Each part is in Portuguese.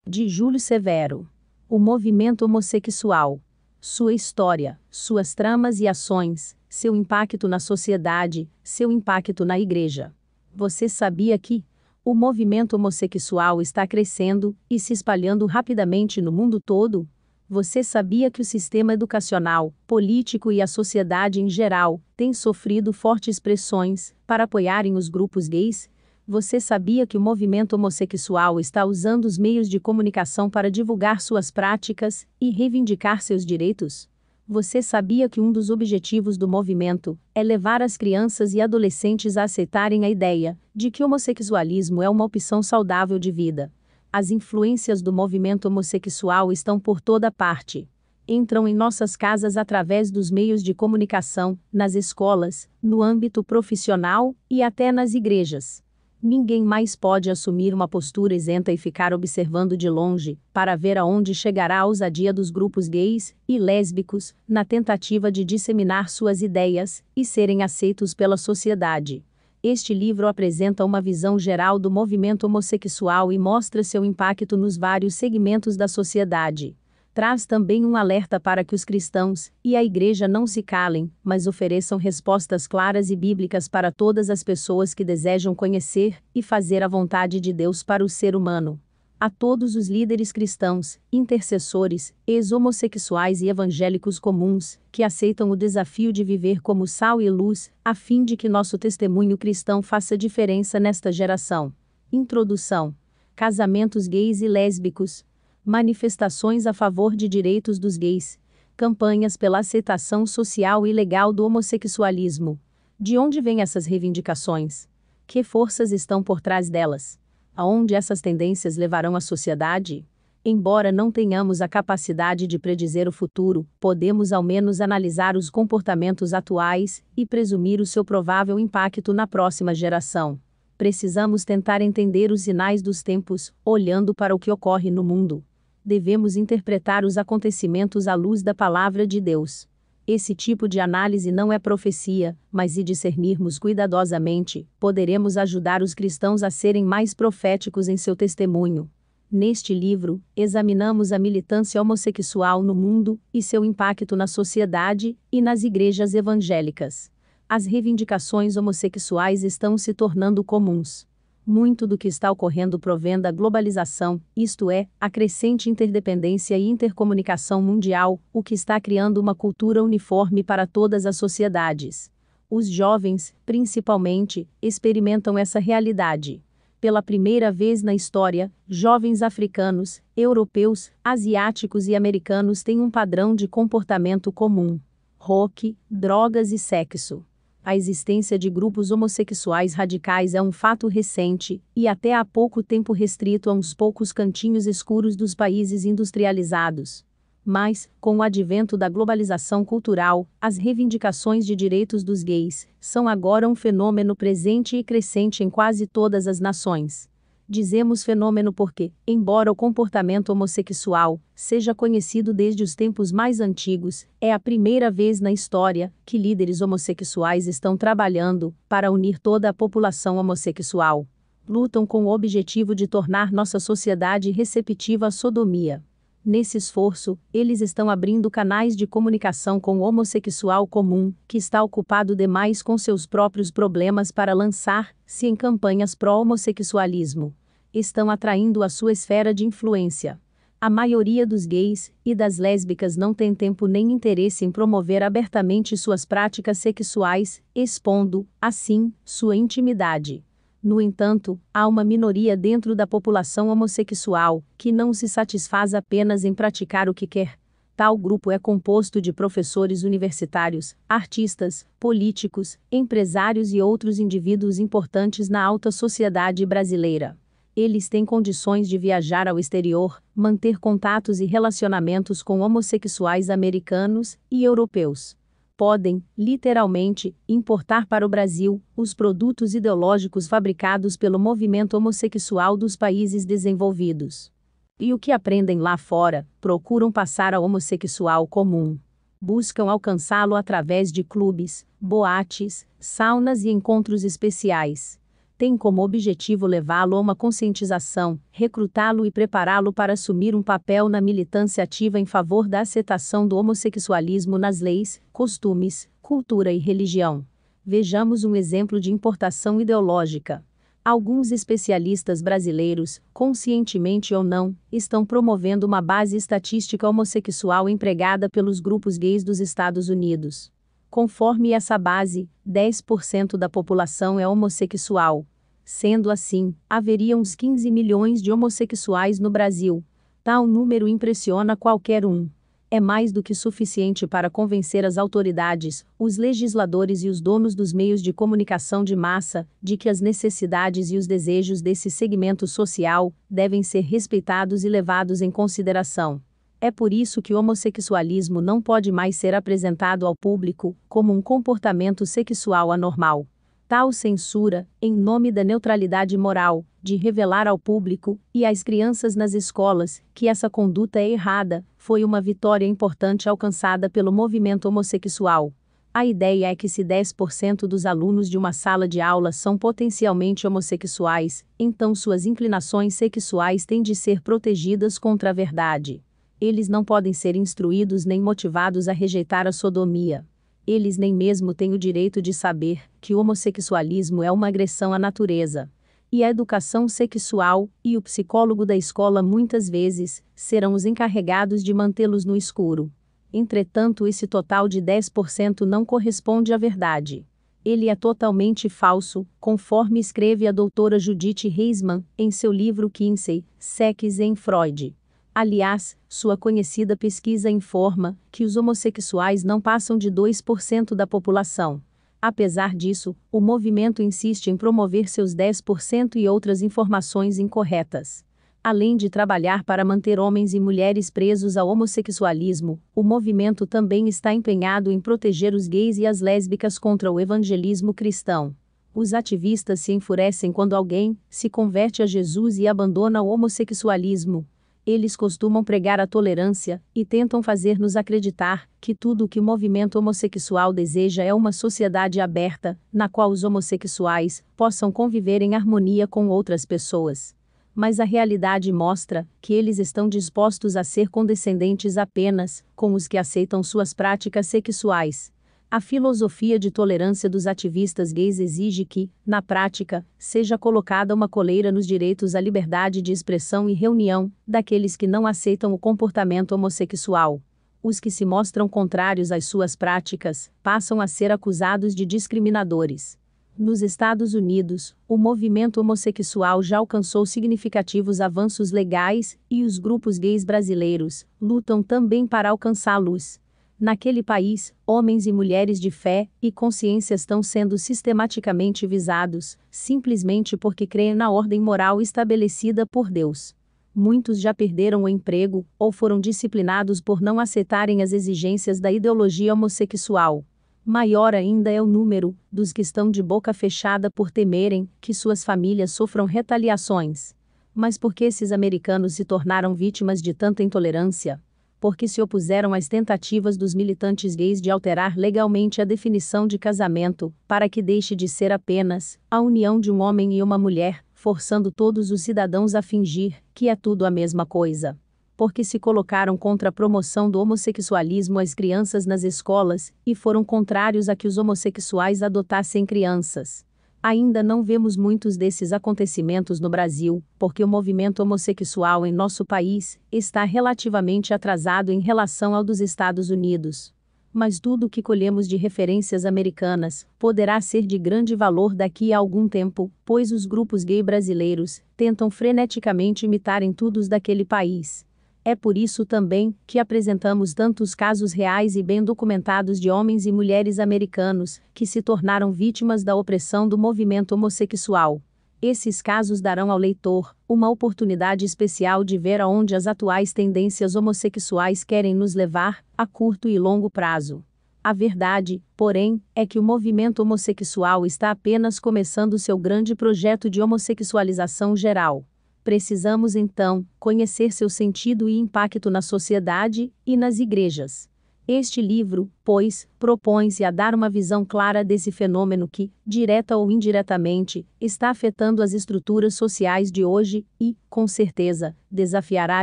de Júlio Severo. O movimento homossexual. Sua história, suas tramas e ações, seu impacto na sociedade, seu impacto na igreja. Você sabia que o movimento homossexual está crescendo e se espalhando rapidamente no mundo todo? Você sabia que o sistema educacional, político e a sociedade em geral têm sofrido fortes pressões para apoiarem os grupos gays? Você sabia que o movimento homossexual está usando os meios de comunicação para divulgar suas práticas e reivindicar seus direitos? Você sabia que um dos objetivos do movimento é levar as crianças e adolescentes a aceitarem a ideia de que o homossexualismo é uma opção saudável de vida? As influências do movimento homossexual estão por toda parte. Entram em nossas casas através dos meios de comunicação, nas escolas, no âmbito profissional e até nas igrejas. Ninguém mais pode assumir uma postura isenta e ficar observando de longe, para ver aonde chegará a ousadia dos grupos gays e lésbicos, na tentativa de disseminar suas ideias e serem aceitos pela sociedade. Este livro apresenta uma visão geral do movimento homossexual e mostra seu impacto nos vários segmentos da sociedade. Traz também um alerta para que os cristãos e a igreja não se calem, mas ofereçam respostas claras e bíblicas para todas as pessoas que desejam conhecer e fazer a vontade de Deus para o ser humano. A todos os líderes cristãos, intercessores, ex-homossexuais e evangélicos comuns, que aceitam o desafio de viver como sal e luz, a fim de que nosso testemunho cristão faça diferença nesta geração. Introdução. Casamentos gays e lésbicos. Manifestações a favor de direitos dos gays. Campanhas pela aceitação social e legal do homossexualismo. De onde vêm essas reivindicações? Que forças estão por trás delas? Aonde essas tendências levarão a sociedade? Embora não tenhamos a capacidade de predizer o futuro, podemos ao menos analisar os comportamentos atuais e presumir o seu provável impacto na próxima geração. Precisamos tentar entender os sinais dos tempos, olhando para o que ocorre no mundo. Devemos interpretar os acontecimentos à luz da palavra de Deus. Esse tipo de análise não é profecia, mas se discernirmos cuidadosamente, poderemos ajudar os cristãos a serem mais proféticos em seu testemunho. Neste livro, examinamos a militância homossexual no mundo e seu impacto na sociedade e nas igrejas evangélicas. As reivindicações homossexuais estão se tornando comuns. Muito do que está ocorrendo provém da globalização, isto é, a crescente interdependência e intercomunicação mundial, o que está criando uma cultura uniforme para todas as sociedades. Os jovens, principalmente, experimentam essa realidade. Pela primeira vez na história, jovens africanos, europeus, asiáticos e americanos têm um padrão de comportamento comum: rock, drogas e sexo. A existência de grupos homossexuais radicais é um fato recente, e até há pouco tempo restrito a uns poucos cantinhos escuros dos países industrializados. Mas, com o advento da globalização cultural, as reivindicações de direitos dos gays são agora um fenômeno presente e crescente em quase todas as nações. Dizemos fenômeno porque, embora o comportamento homossexual seja conhecido desde os tempos mais antigos, é a primeira vez na história que líderes homossexuais estão trabalhando para unir toda a população homossexual. Lutam com o objetivo de tornar nossa sociedade receptiva à sodomia. Nesse esforço, eles estão abrindo canais de comunicação com o homossexual comum, que está ocupado demais com seus próprios problemas para lançar-se em campanhas pró-homossexualismo. Estão atraindo a sua esfera de influência. A maioria dos gays e das lésbicas não tem tempo nem interesse em promover abertamente suas práticas sexuais, expondo, assim, sua intimidade. No entanto, há uma minoria dentro da população homossexual que não se satisfaz apenas em praticar o que quer. Tal grupo é composto de professores universitários, artistas, políticos, empresários e outros indivíduos importantes na alta sociedade brasileira. Eles têm condições de viajar ao exterior, manter contatos e relacionamentos com homossexuais americanos e europeus. Podem, literalmente, importar para o Brasil os produtos ideológicos fabricados pelo movimento homossexual dos países desenvolvidos. E o que aprendem lá fora, procuram passar ao homossexual comum. Buscam alcançá-lo através de clubes, boates, saunas e encontros especiais. tem como objetivo levá-lo a uma conscientização, recrutá-lo e prepará-lo para assumir um papel na militância ativa em favor da aceitação do homossexualismo nas leis, costumes, cultura e religião. Vejamos um exemplo de importação ideológica. Alguns especialistas brasileiros, conscientemente ou não, estão promovendo uma base estatística homossexual empregada pelos grupos gays dos Estados Unidos. Conforme essa base, 10% da população é homossexual. Sendo assim, haveria uns 15 milhões de homossexuais no Brasil. Tal número impressiona qualquer um. É mais do que suficiente para convencer as autoridades, os legisladores e os donos dos meios de comunicação de massa, de que as necessidades e os desejos desse segmento social devem ser respeitados e levados em consideração. É por isso que o homossexualismo não pode mais ser apresentado ao público como um comportamento sexual anormal. Tal censura, em nome da neutralidade moral, de revelar ao público e às crianças nas escolas que essa conduta é errada, foi uma vitória importante alcançada pelo movimento homossexual. A ideia é que se 10% dos alunos de uma sala de aula são potencialmente homossexuais, então suas inclinações sexuais têm de ser protegidas contra a verdade. Eles não podem ser instruídos nem motivados a rejeitar a sodomia. Eles nem mesmo têm o direito de saber que o homossexualismo é uma agressão à natureza. E a educação sexual e o psicólogo da escola muitas vezes serão os encarregados de mantê-los no escuro. Entretanto, esse total de 10% não corresponde à verdade. Ele é totalmente falso, conforme escreve a doutora Judith Reisman em seu livro Kinsey, Sex em Freud. Aliás, sua conhecida pesquisa informa que os homossexuais não passam de 2% da população. Apesar disso, o movimento insiste em promover seus 10% e outras informações incorretas. Além de trabalhar para manter homens e mulheres presos ao homossexualismo, o movimento também está empenhado em proteger os gays e as lésbicas contra o evangelismo cristão. Os ativistas se enfurecem quando alguém se converte a Jesus e abandona o homossexualismo. Eles costumam pregar a tolerância e tentam fazer-nos acreditar que tudo o que o movimento homossexual deseja é uma sociedade aberta, na qual os homossexuais possam conviver em harmonia com outras pessoas. Mas a realidade mostra que eles estão dispostos a ser condescendentes apenas com os que aceitam suas práticas sexuais. A filosofia de tolerância dos ativistas gays exige que, na prática, seja colocada uma coleira nos direitos à liberdade de expressão e reunião daqueles que não aceitam o comportamento homossexual. Os que se mostram contrários às suas práticas passam a ser acusados de discriminadores. Nos Estados Unidos, o movimento homossexual já alcançou significativos avanços legais e os grupos gays brasileiros lutam também para alcançá-los. Naquele país, homens e mulheres de fé e consciência estão sendo sistematicamente visados, simplesmente porque creem na ordem moral estabelecida por Deus. Muitos já perderam o emprego ou foram disciplinados por não aceitarem as exigências da ideologia homossexual. Maior ainda é o número dos que estão de boca fechada por temerem que suas famílias sofram retaliações. Mas por que esses americanos se tornaram vítimas de tanta intolerância? Porque se opuseram às tentativas dos militantes gays de alterar legalmente a definição de casamento, para que deixe de ser apenas a união de um homem e uma mulher, forçando todos os cidadãos a fingir que é tudo a mesma coisa. Porque se colocaram contra a promoção do homossexualismo às crianças nas escolas, e foram contrários a que os homossexuais adotassem crianças. Ainda não vemos muitos desses acontecimentos no Brasil, porque o movimento homossexual em nosso país está relativamente atrasado em relação ao dos Estados Unidos. Mas tudo o que colhemos de referências americanas poderá ser de grande valor daqui a algum tempo, pois os grupos gay brasileiros tentam freneticamente imitar em tudo os daquele país. É por isso também que apresentamos tantos casos reais e bem documentados de homens e mulheres americanos que se tornaram vítimas da opressão do movimento homossexual. Esses casos darão ao leitor uma oportunidade especial de ver aonde as atuais tendências homossexuais querem nos levar, a curto e longo prazo. A verdade, porém, é que o movimento homossexual está apenas começando seu grande projeto de homossexualização geral. Precisamos, então, conhecer seu sentido e impacto na sociedade e nas igrejas. Este livro, pois, propõe-se a dar uma visão clara desse fenômeno que, direta ou indiretamente, está afetando as estruturas sociais de hoje e, com certeza, desafiará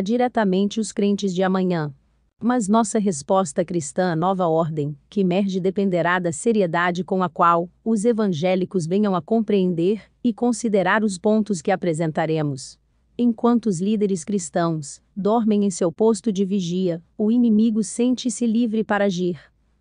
diretamente os crentes de amanhã. Mas nossa resposta cristã à nova ordem, que emerge, dependerá da seriedade com a qual os evangélicos venham a compreender e considerar os pontos que apresentaremos. Enquanto os líderes cristãos dormem em seu posto de vigia, o inimigo sente-se livre para agir.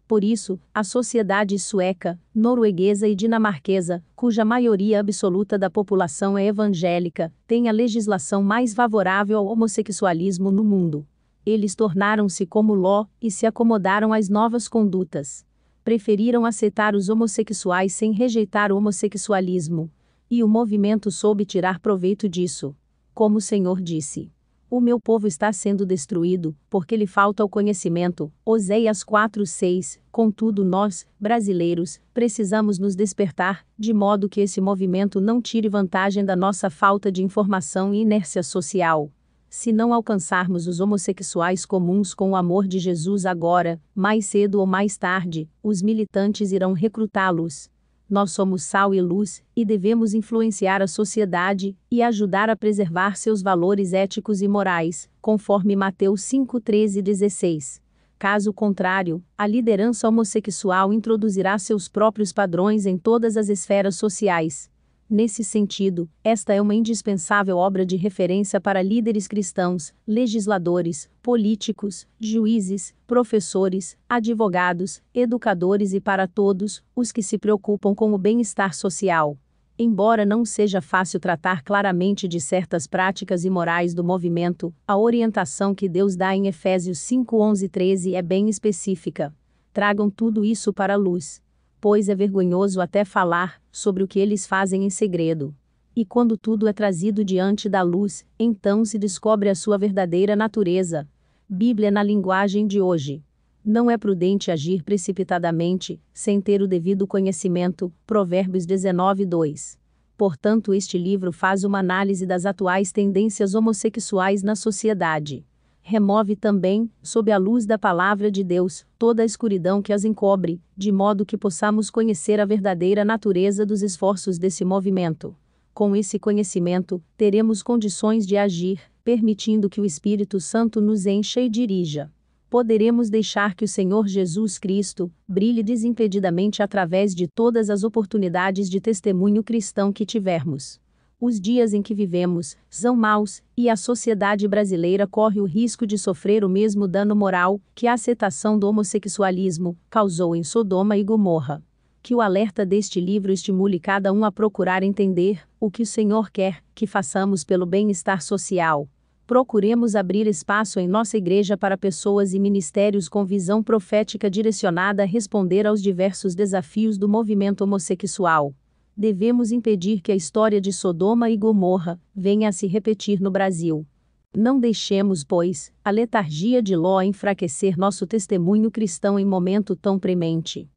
Por isso, a sociedade sueca, norueguesa e dinamarquesa, cuja maioria absoluta da população é evangélica, tem a legislação mais favorável ao homossexualismo no mundo. Eles tornaram-se como Ló e se acomodaram às novas condutas. Preferiram aceitar os homossexuais sem rejeitar o homossexualismo. E o movimento soube tirar proveito disso. Como o Senhor disse: o meu povo está sendo destruído, porque lhe falta o conhecimento. Oséias 4:6. Contudo, nós, brasileiros, precisamos nos despertar, de modo que esse movimento não tire vantagem da nossa falta de informação e inércia social. Se não alcançarmos os homossexuais comuns com o amor de Jesus agora, mais cedo ou mais tarde, os militantes irão recrutá-los. Nós somos sal e luz, e devemos influenciar a sociedade e ajudar a preservar seus valores éticos e morais, conforme Mateus 5:13-16. Caso contrário, a liderança homossexual introduzirá seus próprios padrões em todas as esferas sociais. Nesse sentido, esta é uma indispensável obra de referência para líderes cristãos, legisladores, políticos, juízes, professores, advogados, educadores e para todos os que se preocupam com o bem-estar social. Embora não seja fácil tratar claramente de certas práticas imorais do movimento, a orientação que Deus dá em Efésios 5:11-13 é bem específica. Tragam tudo isso para a luz. Pois é vergonhoso até falar sobre o que eles fazem em segredo. E quando tudo é trazido diante da luz, então se descobre a sua verdadeira natureza. Bíblia na linguagem de hoje. Não é prudente agir precipitadamente, sem ter o devido conhecimento. Provérbios 19:2. Portanto, este livro faz uma análise das atuais tendências homossexuais na sociedade. Remove também, sob a luz da palavra de Deus, toda a escuridão que as encobre, de modo que possamos conhecer a verdadeira natureza dos esforços desse movimento. Com esse conhecimento, teremos condições de agir, permitindo que o Espírito Santo nos encha e dirija. Poderemos deixar que o Senhor Jesus Cristo brilhe desimpedidamente através de todas as oportunidades de testemunho cristão que tivermos. Os dias em que vivemos são maus, e a sociedade brasileira corre o risco de sofrer o mesmo dano moral que a aceitação do homossexualismo causou em Sodoma e Gomorra. Que o alerta deste livro estimule cada um a procurar entender o que o Senhor quer que façamos pelo bem-estar social. Procuremos abrir espaço em nossa igreja para pessoas e ministérios com visão profética direcionada a responder aos diversos desafios do movimento homossexual. Devemos impedir que a história de Sodoma e Gomorra venha a se repetir no Brasil. Não deixemos, pois, a letargia de Ló enfraquecer nosso testemunho cristão em momento tão premente.